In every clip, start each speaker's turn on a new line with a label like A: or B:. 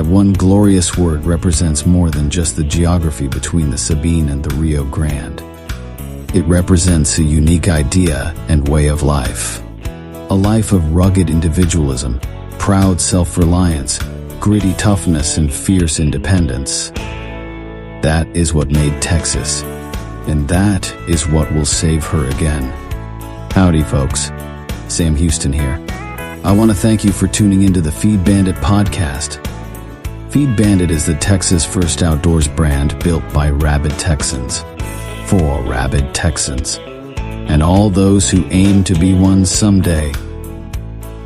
A: That one glorious word represents more than just the geography between the Sabine and the Rio Grande. It represents a unique idea and way of life. A life of rugged individualism, proud self-reliance, gritty toughness, and fierce independence. That is what made Texas, and that is what will save her again. Howdy, folks. Sam Houston here. I want to thank you for tuning into the Feed Bandit Podcast. Feed Bandit is the Texas first outdoors brand built by rabid Texans, for rabid Texans, and all those who aim to be one someday.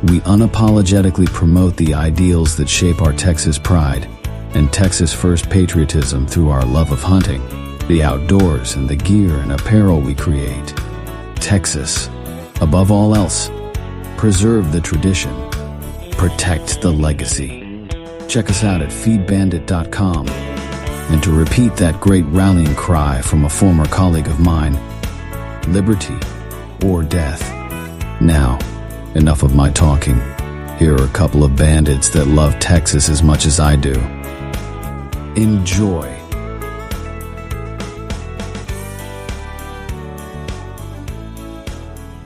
A: We unapologetically promote the ideals that shape our Texas pride and Texas first patriotism through our love of hunting, the outdoors, and the gear and apparel we create. Texas, above all else, preserve the tradition, protect the legacy. Check us out at feedbandit.com. And to repeat that great rallying cry from a former colleague of mine, liberty or death. Now, enough of my talking. Here are a couple of bandits that love Texas as much as I do. Enjoy.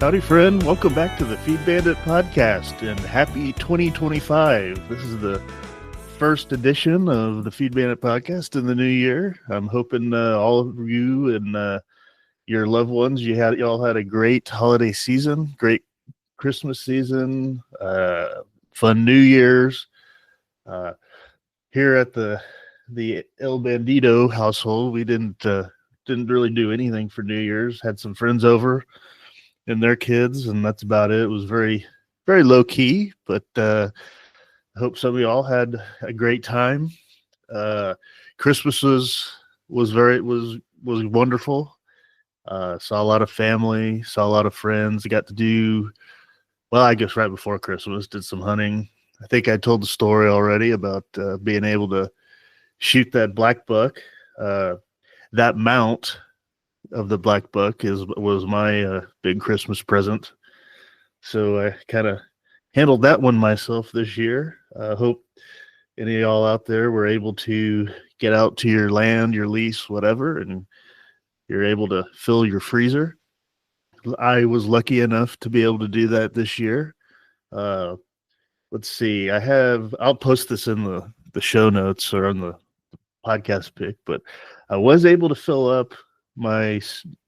B: Howdy, friend. Welcome back to the Feed Bandit Podcast, and happy 2025. This is the first edition of the Feed Bandit Podcast in the new year. I'm hoping all of you and your loved ones, y'all had a great holiday season, great Christmas season, fun New Year's. Here at the El Bandito household, we didn't really do anything for New Year's. Had some friends over and their kids, and that's about it. It was very, very low key, but I hope some of y'all had a great time. Christmas was wonderful. Saw a lot of family, saw a lot of friends. Got to do, well, I guess right before Christmas, did some hunting. I think I told the story already about being able to shoot that black buck. That mount of the black buck was my big Christmas present. So I kind of handled that one myself this year. I hope any of y'all out there were able to get out to your land, your lease, whatever, and you're able to fill your freezer. I was lucky enough to be able to do that this year. Let's see. I'll post this in the show notes or on the podcast pic, but I was able to fill up my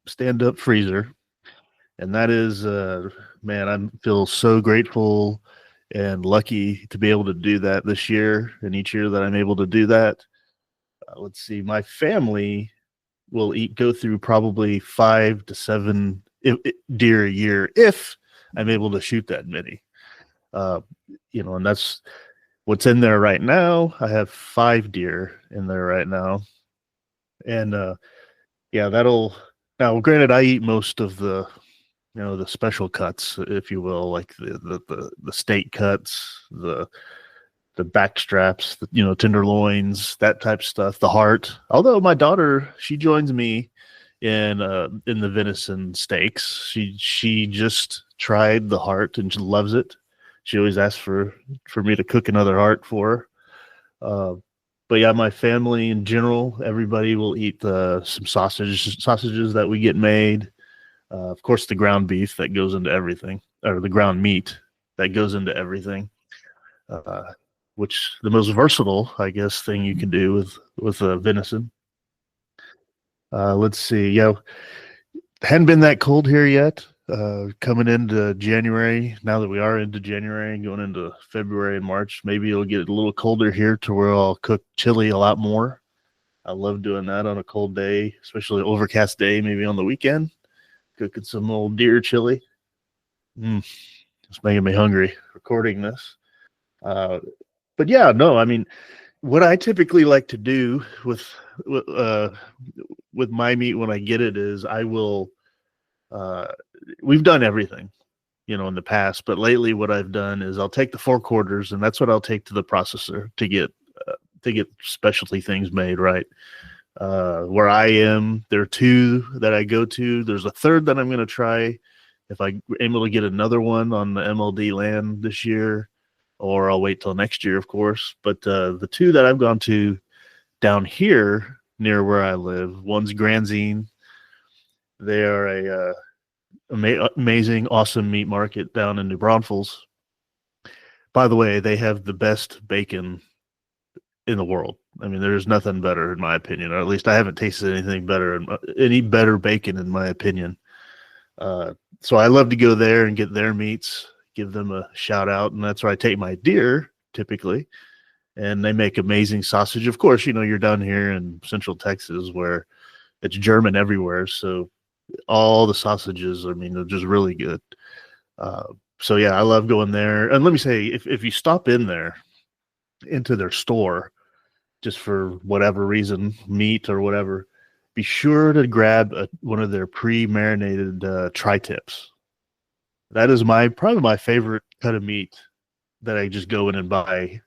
B: stand-up freezer, and that is, man, I feel so grateful and lucky to be able to do that this year, and each year that I'm able to do that. Let's see. My family will go through probably 5 to 7 deer a year if I'm able to shoot that many. And that's what's in there right now. I have 5 deer in there right now, and now granted, I eat most of the special cuts, if you will, like the steak cuts, the back straps, tenderloins, that type of stuff, the heart. Although my daughter, she joins me in the venison steaks. She just tried the heart and she loves it. She always asks for me to cook another heart for her. But yeah, my family in general, everybody will eat some sausages that we get made. Of course, the ground beef that goes into everything, or the ground meat that goes into everything. Which the most versatile, I guess, thing you can do with venison. Let's see. Yeah, hadn't been that cold here yet. Coming into January, now that we are into January, going into February and March, maybe it'll get a little colder here to where I'll cook chili a lot more. I love doing that on a cold day, especially an overcast day, maybe on the weekend, cooking some old deer chili. It's making me hungry recording this. But yeah, no, I mean, what I typically like to do with my meat when I get it is I will, we've done everything, in the past, but lately what I've done is I'll take the 4 quarters, and that's what I'll take to the processor to get specialty things made, right? Where I am, there are 2 that I go to. There's a third that I'm going to try if I'm able to get another one on the MLD land this year, or I'll wait till next year, of course. But the two that I've gone to down here near where I live, one's Granzine. They are a amazing, awesome meat market down in New Braunfels. By the way, they have the best bacon in the world. I mean, there's nothing better in my opinion, or at least I haven't tasted anything better, any better bacon in my opinion. So I love to go there and get their meats, give them a shout out. And that's where I take my deer typically. And they make amazing sausage. Of course, you're down here in Central Texas where it's German everywhere. So all the sausages, I mean, they're just really good. So yeah, I love going there. And let me say, if you stop in there into their store, just for whatever reason, meat or whatever, be sure to grab one of their pre-marinated tri-tips. That is probably my favorite cut of meat that I just go in and buy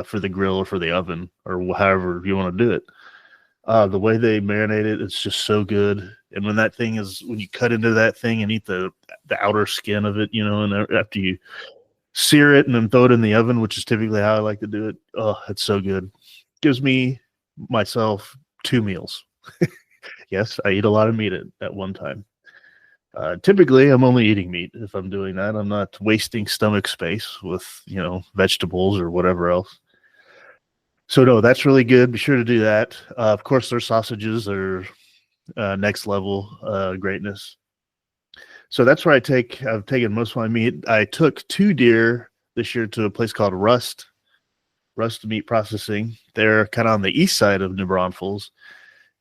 B: for the grill or for the oven or however you want to do it. The way they marinate it, it's just so good. And when you cut into that thing and eat the outer skin of it, and after you sear it and then throw it in the oven, which is typically how I like to do it. Oh, it's so good. Gives myself 2 meals. Yes, I eat a lot of meat at one time. Typically, I'm only eating meat if I'm doing that. I'm not wasting stomach space with, vegetables or whatever else. So, no, that's really good. Be sure to do that. Of course, their sausages are next level greatness. So that's where I've taken most of my meat. I took 2 deer this year to a place called Rust Meat Processing. They're kind of on the east side of New Braunfels.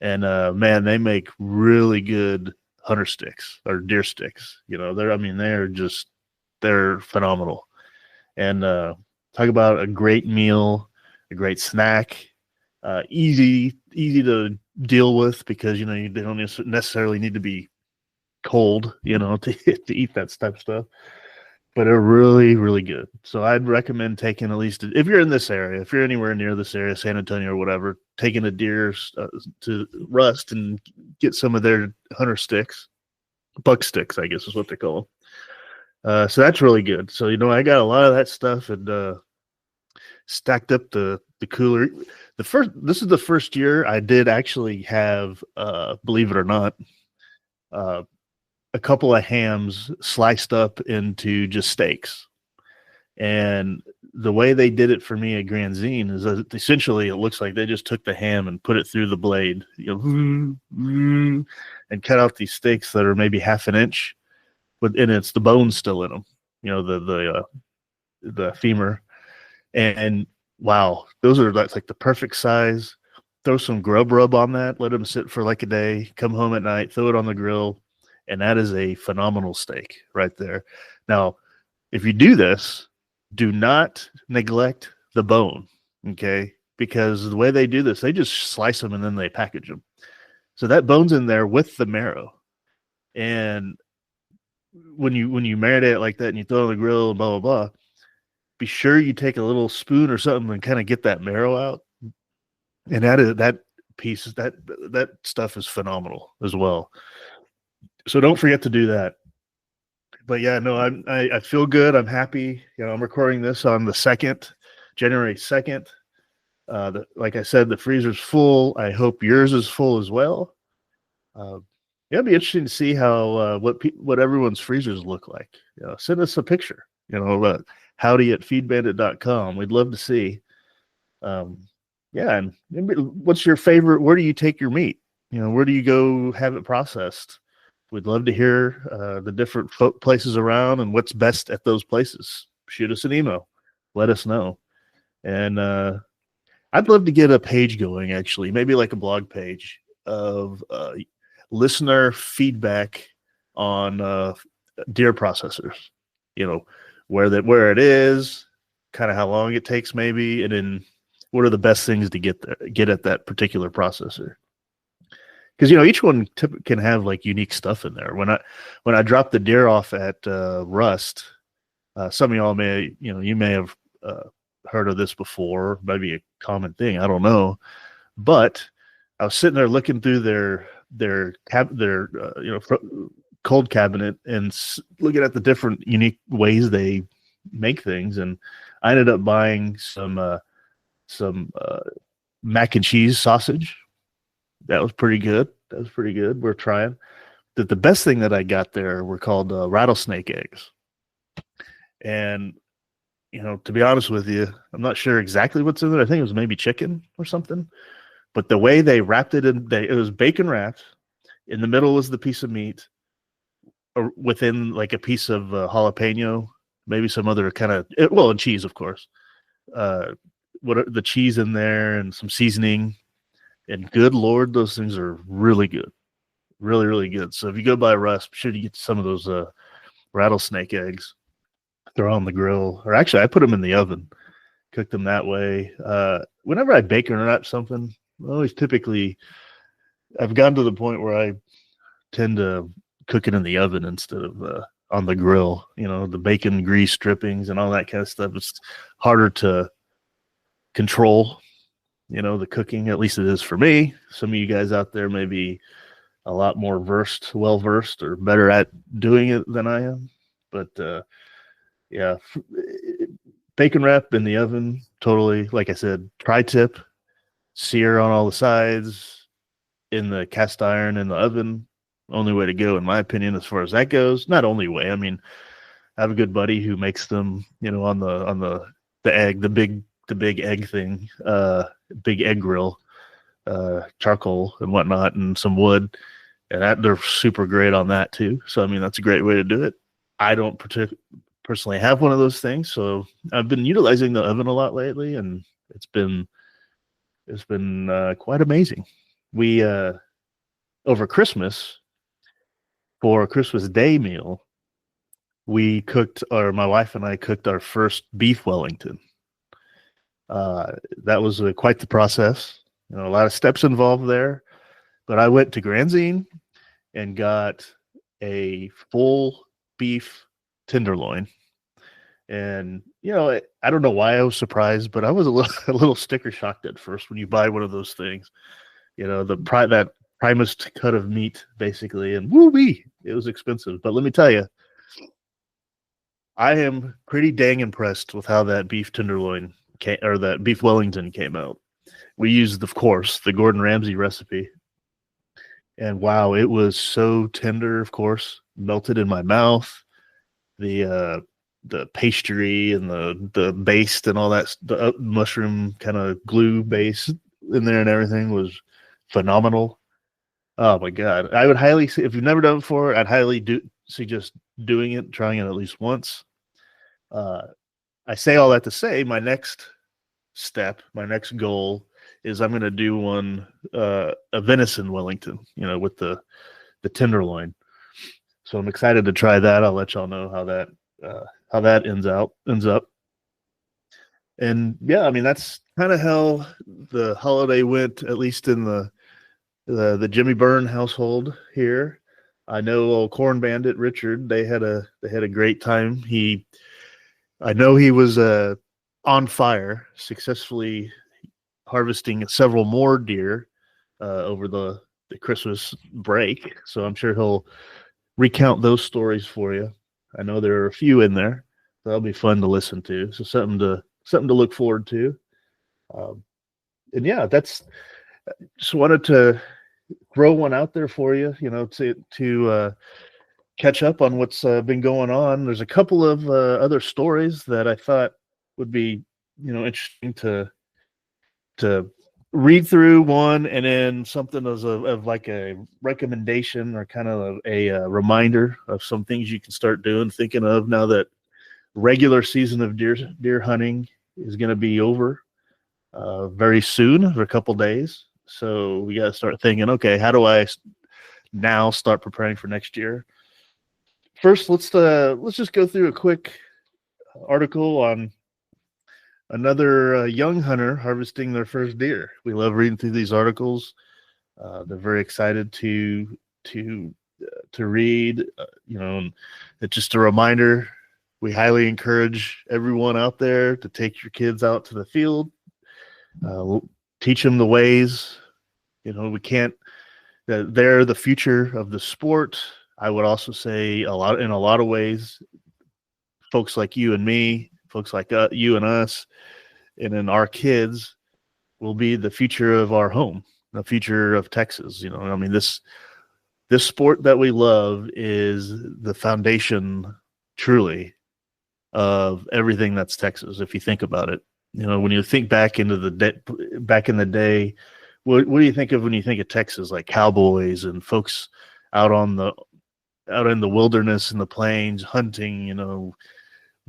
B: And man, they make really good hunter sticks or deer sticks. They're phenomenal. And talk about a great meal, a great snack, easy to deal with because they don't necessarily need to be cold, to eat that type of stuff. But they're really, really good. So I'd recommend taking at least, if you're in this area, if you're anywhere near this area, San Antonio or whatever, taking a deer to Rust and get some of their hunter sticks, buck sticks, I guess is what they call them. So that's really good. So, I got a lot of that stuff and stacked up the cooler. This is the first year I did actually have, believe it or not, a couple of hams sliced up into just steaks. And the way they did it for me at Granzine is that essentially it looks like they just took the ham and put it through the blade, and cut out these steaks that are maybe half an inch, and it's the bones still in them, the femur. And wow, that's like the perfect size. Throw some grub rub on that, let them sit for like a day, come home at night, throw it on the grill. And that is a phenomenal steak right there. Now, if you do this, do not neglect the bone, okay? Because the way they do this, they just slice them and then they package them. So that bone's in there with the marrow. And when you marinate it like that and you throw it on the grill and blah, blah, blah, be sure you take a little spoon or something and kind of get that marrow out. And that stuff is phenomenal as well. So don't forget to do that. But yeah, no, I feel good. I'm happy. I'm recording this on the 2nd, January 2nd. Like I said, the freezer's full. I hope yours is full as well. It'd be interesting to see how what everyone's freezers look like. Send us a picture. Howdy@feedbandit.com. We'd love to see. And what's your favorite? Where do you take your meat? Where do you go have it processed? We'd love to hear the different places around and what's best at those places. Shoot us an email. Let us know. And I'd love to get a page going, actually, maybe like a blog page of listener feedback on deer processors. Where it is, kind of how long it takes maybe, and then what are the best things to get at that particular processor. Because each one can have like unique stuff in there. When I dropped the deer off at Rust, some of y'all you may have heard of this before, maybe a common thing, I don't know. But I was sitting there looking through their cold cabinet and looking at the different unique ways they make things, and I ended up buying some mac and cheese sausage. That was pretty good. We're trying. The best thing that I got there were called rattlesnake eggs. And, to be honest with you, I'm not sure exactly what's in it. I think it was maybe chicken or something. But the way they wrapped it it was bacon wrapped. In the middle was the piece of meat, or within like a piece of jalapeno, maybe some other kind of, and cheese, of course. The cheese in there and some seasoning. And good Lord, those things are really good. Really, really good. So if you go by Russ, be sure to get some of those rattlesnake eggs. They're on the grill. Or actually, I put them in the oven. Cook them that way. Whenever I bacon wrap something, I've gotten to the point where I tend to cook it in the oven instead of on the grill. The bacon grease drippings and all that kind of stuff. It's harder to control, the cooking. At least it is for me. Some of you guys out there may be a lot more well-versed or better at doing it than I am. But yeah, bacon wrap in the oven, totally. Like I said, tri-tip, sear on all the sides, in the cast iron in the oven. Only way to go, in my opinion, as far as that goes. Not only way. I mean, I have a good buddy who makes them, on the egg, the big egg thing, big egg grill, charcoal and whatnot, and some wood, and they're super great on that too. So I mean, that's a great way to do it. I don't personally have one of those things, so I've been utilizing the oven a lot lately, and it's been quite amazing. We over Christmas, for a Christmas Day meal, my wife and I cooked our first beef Wellington. That was quite the process. A lot of steps involved there, but I went to Granzine and got a full beef tenderloin. And, I don't know why I was surprised, but I was a little sticker shocked at first when you buy one of those things, that primest cut of meat, basically, and woo-wee, it was expensive. But let me tell you, I am pretty dang impressed with how that beef tenderloin or that beef Wellington came out. We used, of course, the Gordon Ramsay recipe. And wow, it was so tender, of course, melted in my mouth. The pastry and the baste and all that, the mushroom kind of glue base in there and everything was phenomenal. Oh my God. I would highly say, if you've never done it before, I'd highly suggest trying it at least once. I say all that to say my next goal is I'm going to do a venison Wellington, with the tenderloin. So I'm excited to try that. I'll let y'all know how that ends up. And yeah, I mean, that's kind of how the holiday went, at least in the Jimmy Byrne household here. I know old Corn Bandit Richard, they had a great time. I know he was on fire, successfully harvesting several more deer over the Christmas break. So I'm sure he'll recount those stories for you. I know there are a few in there. So that'll be fun to listen to. So something to look forward to. And yeah, just wanted to throw one out there for you, to catch up on what's been going on. There's a couple of other stories that I thought would be, interesting to read through, one, and then something of like a recommendation or kind of a reminder of some things you can start thinking of now that regular season of deer hunting is going to be over very soon, for a couple days. So we got to start thinking, okay, how do I now start preparing for next year? First, let's just go through a quick article on another young hunter harvesting their first deer. We love reading through these articles. They're very excited to read. It's just a reminder. We highly encourage everyone out there to take your kids out to the field. Teach them the ways. We can't. They're the future of the sport. I would also say in a lot of ways, folks like you and me, folks like you and us, and then our kids will be the future of our home, the future of Texas. You know, I mean, this sport that we love is the foundation, truly, of everything that's Texas. If you think about it, you know, when you think back into back in the day, what do you think of when you think of Texas? Like cowboys and folks out in the wilderness and the plains hunting, you know,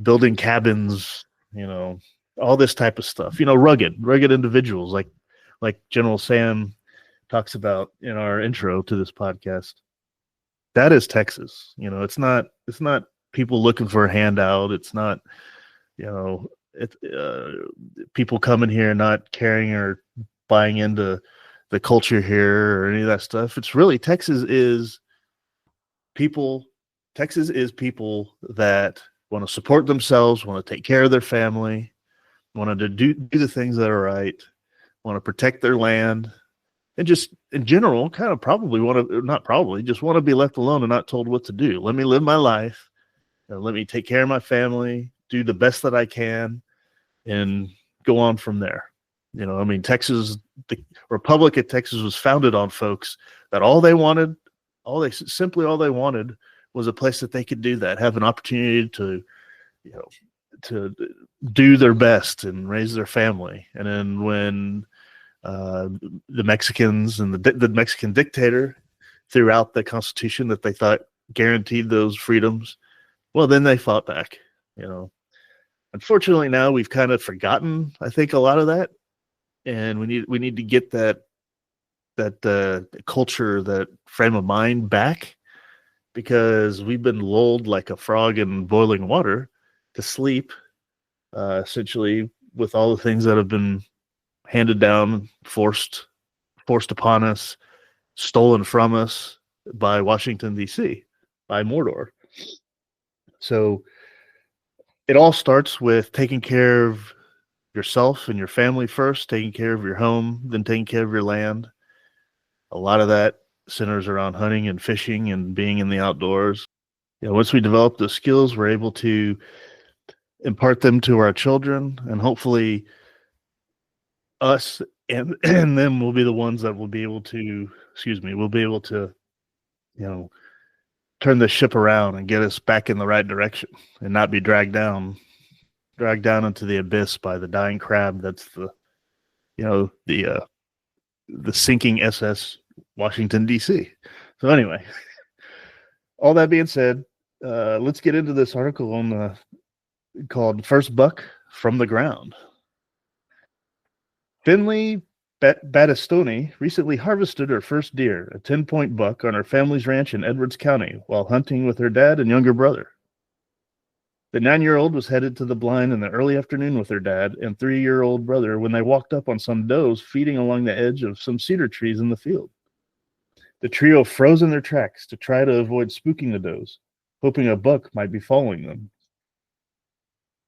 B: building cabins, you know, all this type of stuff. You know, rugged individuals like General Sam talks about in our intro to this podcast. That is Texas. You know, it's not people looking for a handout. It's not, you know, people coming here not caring or buying into the culture here or any of that stuff. It's really Texas is people that want to support themselves, want to take care of their family, want to do the things that are right, want to protect their land, and just in general kind of just want to be left alone and not told what to do. Let me live my life, and let me take care of my family, do the best that I can, and go on from there. You know, I mean, Texas, the Republic of Texas was founded on folks that all they wanted was a place that they could do that, have an opportunity to, you know, to do their best and raise their family. And then when the Mexicans and the Mexican dictator threw out the Constitution that they thought guaranteed those freedoms, well, then they fought back. You know, unfortunately, now we've kind of forgotten, I think, a lot of that. And we need to get that culture, that frame of mind back, because we've been lulled like a frog in boiling water to sleep, essentially, with all the things that have been handed down, forced upon us, stolen from us by Washington, D.C., by Mordor. So it all starts with taking care of yourself and your family first, taking care of your home, then taking care of your land. A lot of that centers around hunting and fishing and being in the outdoors. You know, once we develop those skills, we're able to impart them to our children, and hopefully us and them will be the ones that will be able to, you know, turn the ship around and get us back in the right direction and not be dragged down into the abyss by the dying crab. That's the sinking SS Washington, D.C. So anyway, all that being said, let's get into this article called First Buck from the Ground. Finley Battistoni recently harvested her first deer, a 10-point buck, on her family's ranch in Edwards County while hunting with her dad and younger brother. The 9-year-old was headed to the blind in the early afternoon with her dad and 3-year-old brother when they walked up on some does feeding along the edge of some cedar trees in the field. The trio froze in their tracks to try to avoid spooking the does, hoping a buck might be following them.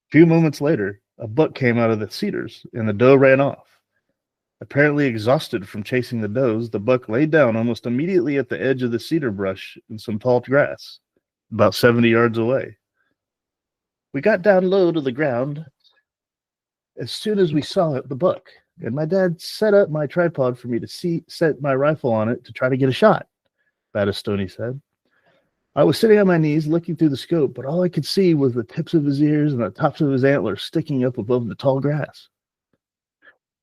B: A few moments later, a buck came out of the cedars and the doe ran off. Apparently exhausted from chasing the does, the buck lay down almost immediately at the edge of the cedar brush in some tall grass, about 70 yards away. We got down low to the ground as soon as we saw the buck, and my dad set up my tripod for me to set my rifle on it to try to get a shot, Battistoni said. I was sitting on my knees looking through the scope, but all I could see was the tips of his ears and the tops of his antlers sticking up above the tall grass.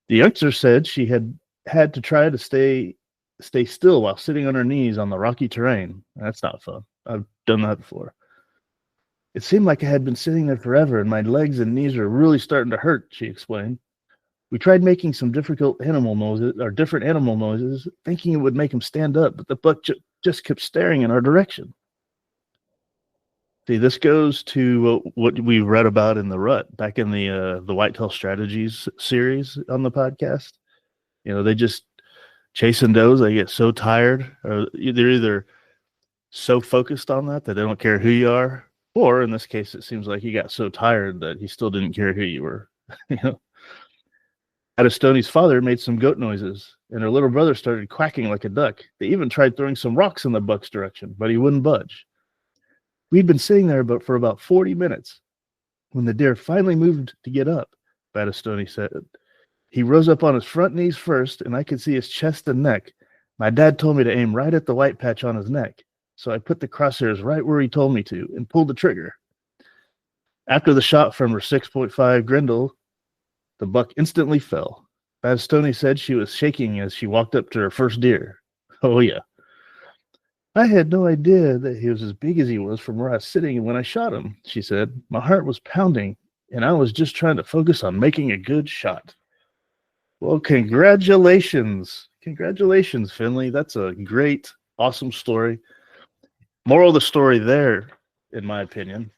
B: The youngster said she had to try to stay still while sitting on her knees on the rocky terrain. That's not fun. I've done that before. It seemed like I had been sitting there forever, and my legs and knees were really starting to hurt, she explained. We tried making some different animal noises, thinking it would make him stand up, but the buck just kept staring in our direction. See, this goes to what we read about in the rut back in the Whitetail Strategies series on the podcast. You know, they just chasing does. They get so tired, or they're either so focused on that they don't care who you are, or in this case, it seems like he got so tired that he still didn't care who you were. You know, Battistoni's father made some goat noises, and her little brother started quacking like a duck. They even tried throwing some rocks in the buck's direction, but he wouldn't budge. We'd been sitting there for about 40 minutes When the deer finally moved to get up, Battistoni said, he rose up on his front knees first, and I could see his chest and neck. My dad told me to aim right at the white patch on his neck, so I put the crosshairs right where he told me to and pulled the trigger. After the shot from her 6.5 Grendel, the buck instantly fell. Battistoni said she was shaking as she walked up to her first deer. Oh, yeah. I had no idea that he was as big as he was from where I was sitting when I shot him, she said. My heart was pounding, and I was just trying to focus on making a good shot. Well, congratulations. Congratulations, Finley. That's a great, awesome story. Moral of the story there, in my opinion,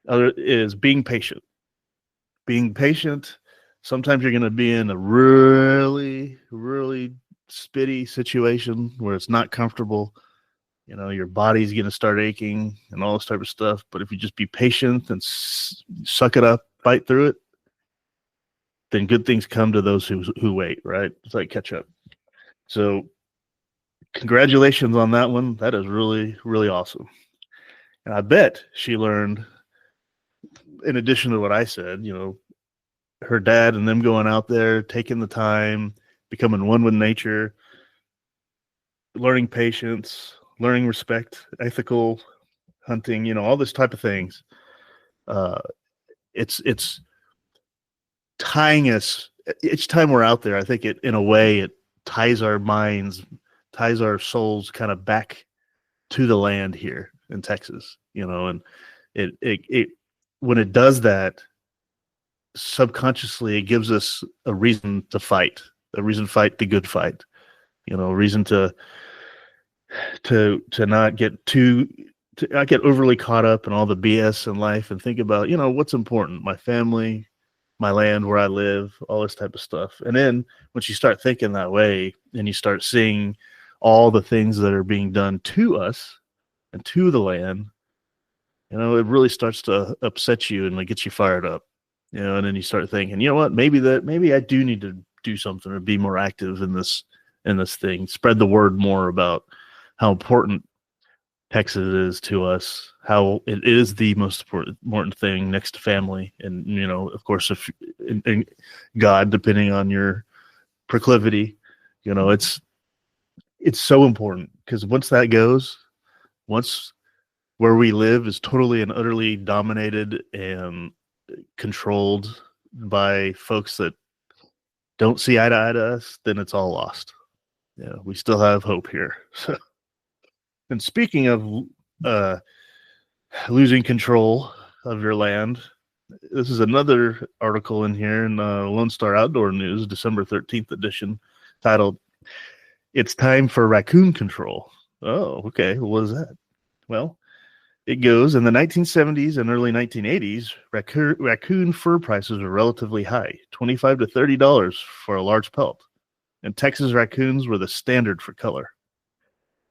B: is being patient. Being patient. Sometimes you're going to be in a really, really spitty situation where it's not comfortable. You know, your body's going to start aching and all this type of stuff. But if you just be patient and suck it up, fight through it, then good things come to those who wait, right? It's like ketchup. So congratulations on that one. That is really, really awesome. And I bet she learned, in addition to what I said, you know, her dad and them going out there, taking the time, becoming one with nature, learning patience, learning respect, ethical hunting, you know, all this type of things. It's tying us each time we're out there. I think it, in a way, it ties our minds, ties our souls kind of back to the land here in Texas, you know, and it when it does that, subconsciously, it gives us a reason to fight the good fight, you know, a reason to not get not get overly caught up in all the BS in life and think about, you know, what's important, my family, my land, where I live, all this type of stuff. And then once you start thinking that way and you start seeing all the things that are being done to us and to the land, you know, it really starts to upset you and it gets you fired up, you know, and then you start thinking, you know what, maybe I do need to do something or be more active in this thing, spread the word more about how important Texas is to us, how it is the most important thing next to family. And, you know, of course, if and God, depending on your proclivity, you know, it's so important, because once that goes, once where we live is totally and utterly dominated and controlled by folks that don't see eye to eye to us, then it's all lost. Yeah, we still have hope here. So, and speaking of losing control of your land, this is another article in here in Lone Star Outdoor News, December 13th edition, titled, "It's Time for Raccoon Control." Oh, okay. What is that? Well, it goes, in the 1970s and early 1980s, raccoon fur prices were relatively high, $25 to $30 for a large pelt, and Texas raccoons were the standard for color.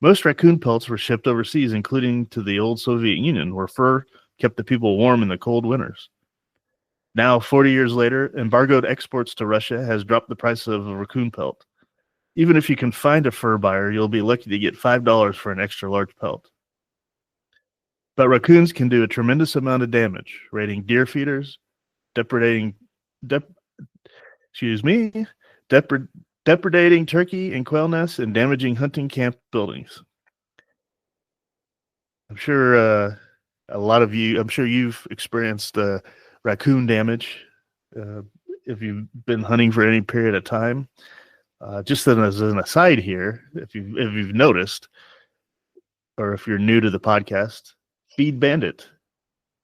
B: Most raccoon pelts were shipped overseas, including to the old Soviet Union, where fur kept the people warm in the cold winters. Now, 40 years later, embargoed exports to Russia has dropped the price of a raccoon pelt. Even if you can find a fur buyer, you'll be lucky to get $5 for an extra large pelt. But raccoons can do a tremendous amount of damage, raiding deer feeders, depredating turkey and quail nests, and damaging hunting camp buildings. I'm sure a lot of you, I'm sure you've experienced raccoon damage if you've been hunting for any period of time. Just as an aside here, if you've noticed, or if you're new to the podcast, Feed Bandit,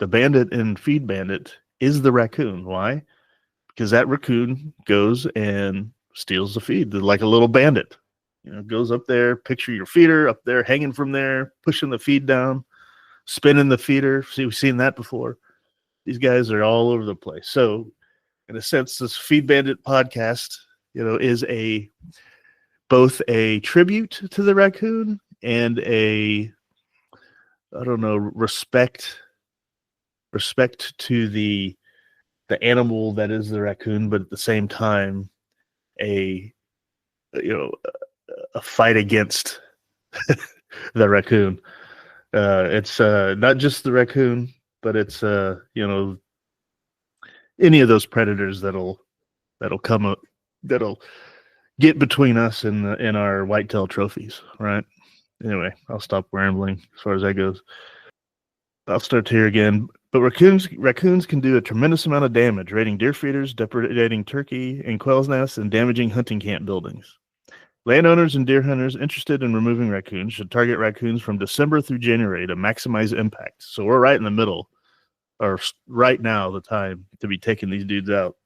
B: the bandit in Feed Bandit is the raccoon. Why? Because that raccoon goes and steals the feed, like a little bandit. You know, goes up there, picture your feeder up there, hanging from there, pushing the feed down, spinning the feeder. See, we've seen that before. These guys are all over the place. So, in a sense, this Feed Bandit podcast, you know, is both a tribute to the raccoon and respect to the animal that is the raccoon, but at the same time, a fight against the raccoon. It's not just the raccoon, but it's any of those predators that'll get between us and our whitetail trophies, right? Anyway, I'll stop rambling as far as that goes. I'll start here again. But raccoons can do a tremendous amount of damage, raiding deer feeders, depredating turkey and quail's nests, and damaging hunting camp buildings. Landowners and deer hunters interested in removing raccoons should target raccoons from December through January to maximize impact. So we're right in the middle, or right now, the time to be taking these dudes out.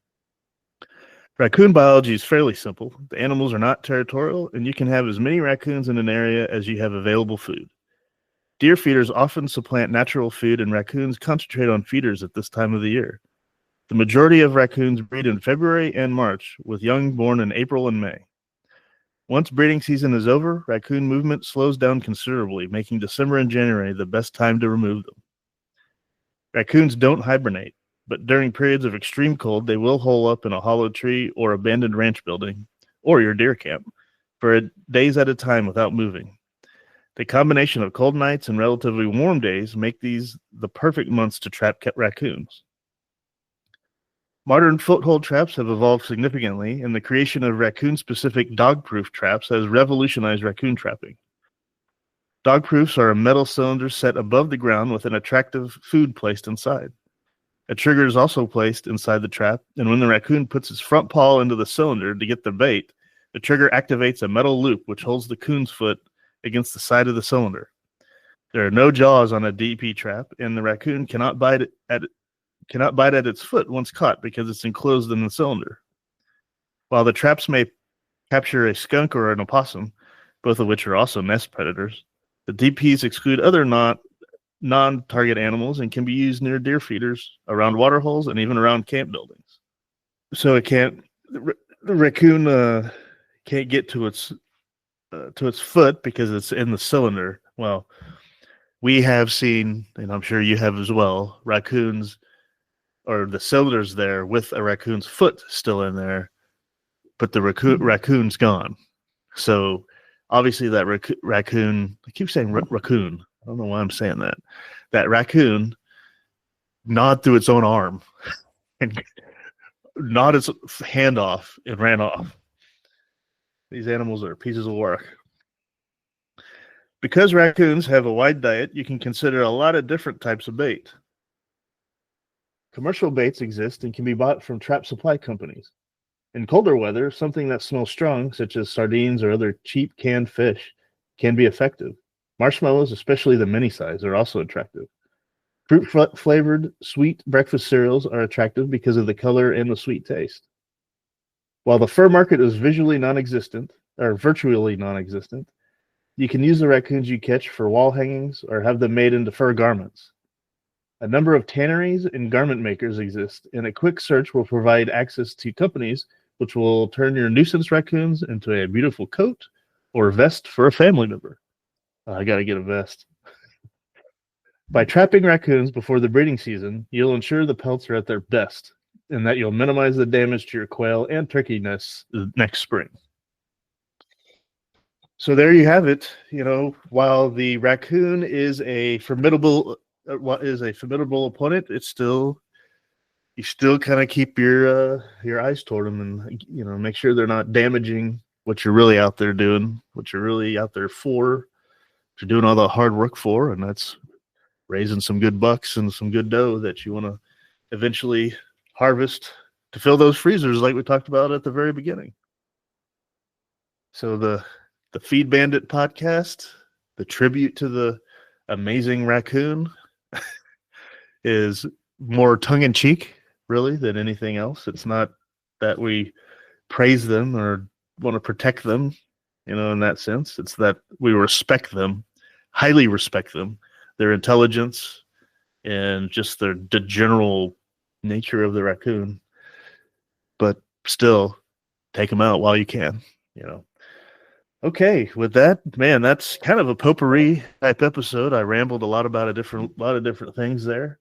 B: Raccoon biology is fairly simple. The animals are not territorial, and you can have as many raccoons in an area as you have available food. Deer feeders often supplant natural food, and raccoons concentrate on feeders at this time of the year. The majority of raccoons breed in February and March, with young born in April and May. Once breeding season is over, raccoon movement slows down considerably, making December and January the best time to remove them. Raccoons don't hibernate, but during periods of extreme cold, they will hole up in a hollow tree or abandoned ranch building, or your deer camp, for days at a time without moving. The combination of cold nights and relatively warm days make these the perfect months to trap raccoons. Modern foothold traps have evolved significantly, and the creation of raccoon-specific dog-proof traps has revolutionized raccoon trapping. Dog-proofs are a metal cylinder set above the ground with an attractive food placed inside. A trigger is also placed inside the trap, and when the raccoon puts its front paw into the cylinder to get the bait, the trigger activates a metal loop which holds the coon's foot against the side of the cylinder. There are no jaws on a DP trap, and the raccoon cannot bite at its foot once caught because it's enclosed in the cylinder. While the traps may capture a skunk or an opossum, both of which are also nest predators, the DPs exclude other non-target animals and can be used near deer feeders, around water holes, and even around camp buildings. So the raccoon can't get to its foot because it's in the cylinder. Well, we have seen, and I'm sure you have as well, raccoons, or the cylinder's there with a raccoon's foot still in there, but the raccoon's gone. So obviously that raccoon, I keep saying raccoon. I don't know why I'm saying that. That raccoon gnawed through its own arm and gnawed its hand off and ran off. These animals are pieces of work. Because raccoons have a wide diet, you can consider a lot of different types of bait. Commercial baits exist and can be bought from trap supply companies. In colder weather, something that smells strong, such as sardines or other cheap canned fish, can be effective. Marshmallows, especially the mini size, are also attractive. Fruit-flavored sweet breakfast cereals are attractive because of the color and the sweet taste. While the fur market is visually non-existent, or virtually non-existent, you can use the raccoons you catch for wall hangings or have them made into fur garments. A number of tanneries and garment makers exist, and a quick search will provide access to companies which will turn your nuisance raccoons into a beautiful coat or vest for a family member. I got to get a vest. By trapping raccoons before the breeding season, you'll ensure the pelts are at their best, and that you'll minimize the damage to your quail and turkey nests next spring. So there you have it. While the raccoon is a formidable opponent, you still kind of keep your eyes toward them, and make sure they're not damaging what you're really out there doing, what you're really out there for, what you're doing all the hard work for, and that's raising some good bucks and some good dough that you want to eventually harvest to fill those freezers like we talked about at the very beginning. So the Feed Bandit Podcast, the tribute to the amazing raccoon, is more tongue-in-cheek, really, than anything else. It's not that we praise them or want to protect them, in that sense. It's that we respect them, highly respect them, their intelligence, and just the general nature of the raccoon. But still, take them out while you can, Okay, with that, man, that's kind of a potpourri type episode. I rambled a lot about a lot of different things there,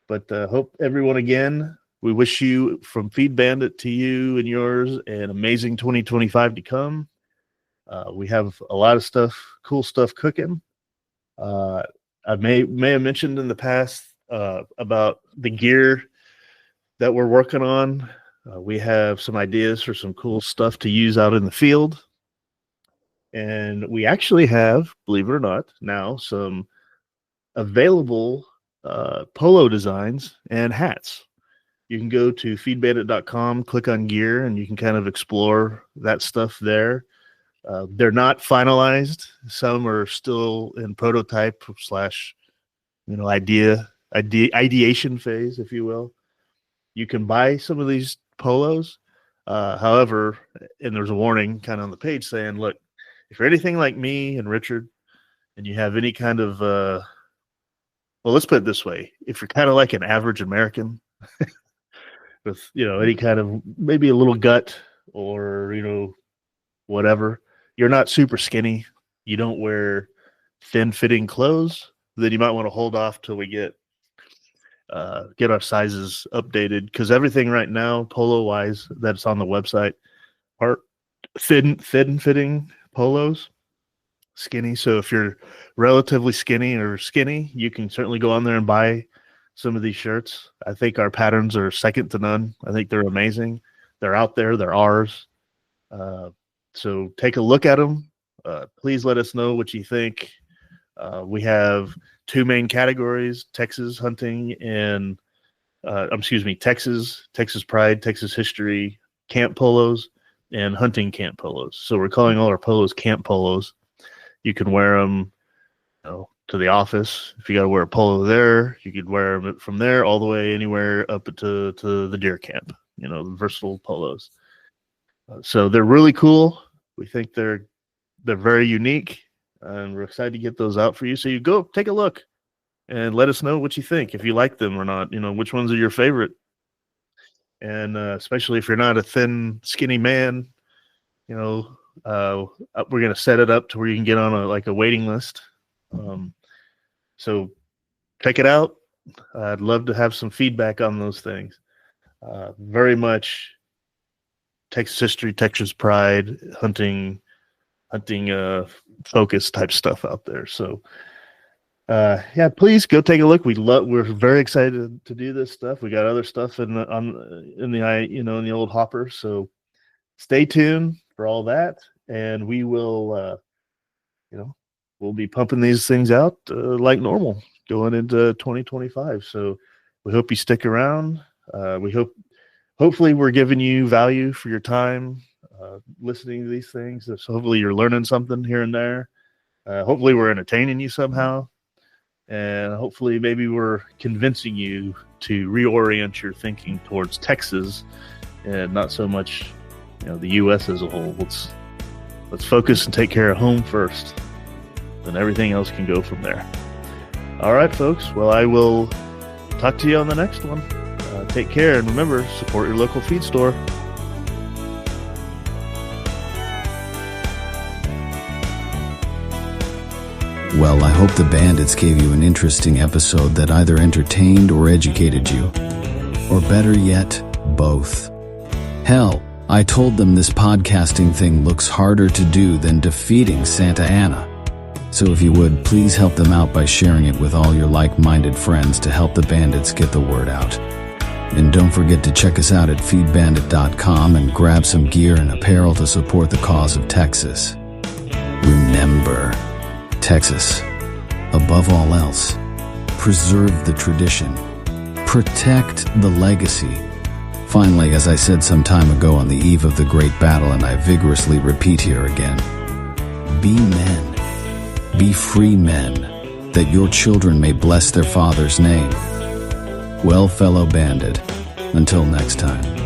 B: but hope everyone, again, we wish you, from Feed Bandit to you and yours, an amazing 2025 to come. We have a lot of cool stuff cooking. I may have mentioned in the past about the gear that we're working on. We have some ideas for some cool stuff to use out in the field. And we actually have, believe it or not, now some available polo designs and hats. You can go to feedbandit.com, click on gear, and you can kind of explore that stuff there. They're not finalized. Some are still in prototype / ideation phase, if you will. You can buy some of these polos. However, and there's a warning kind of on the page saying, look, if you're anything like me and Richard, and you have any kind of, well, let's put it this way. If you're kind of like an average American with, any kind of maybe a little gut or, whatever, you're not super skinny, you don't wear thin fitting clothes, then you might want to hold off till we get our sizes updated, because everything right now, polo wise, that's on the website are thin fitting polos, skinny. So if you're relatively skinny, you can certainly go on there and buy some of these shirts. I think our patterns are second to none. I think they're amazing. They're out there. They're ours. So take a look at them. Please let us know what you think. We have two main categories: Texas hunting and Texas Pride, Texas History camp polos, and hunting camp polos. So we're calling all our polos camp polos. You can wear them to the office. If you got to wear a polo there, you could wear them from there all the way anywhere up to the deer camp, the versatile polos. So they're really cool. We think they're very unique, and we're excited to get those out for you. So you go take a look and let us know what you think, if you like them or not, which ones are your favorite. And especially if you're not a thin, skinny man, we're going to set it up to where you can get on a waiting list. So check it out. I'd love to have some feedback on those things. Very much Texas history, Texas pride, hunting focus type stuff out there. So please go take a look. We're very excited to do this stuff. We got other stuff in the old hopper. So stay tuned for all that, and we will we'll be pumping these things out like normal going into 2025. So we hope you stick around. Hopefully we're giving you value for your time listening to these things. So hopefully you're learning something here and there. Hopefully we're entertaining you somehow. And hopefully maybe we're convincing you to reorient your thinking towards Texas and not so much, the U.S. as a whole. Let's focus and take care of home first. Then everything else can go from there. All right, folks. Well, I will talk to you on the next one. Take care, and remember, support your local feed store.
A: Well, I hope the Bandits gave you an interesting episode that either entertained or educated you. Or better yet, both. Hell, I told them this podcasting thing looks harder to do than defeating Santa Anna. So if you would, please help them out by sharing it with all your like-minded friends to help the Bandits get the word out. And don't forget to check us out at feedbandit.com and grab some gear and apparel to support the cause of Texas. Remember, Texas, above all else, preserve the tradition, protect the legacy. Finally, as I said some time ago on the eve of the great battle, and I vigorously repeat here again, be men, be free men, that your children may bless their father's name. Well, fellow bandit, until next time.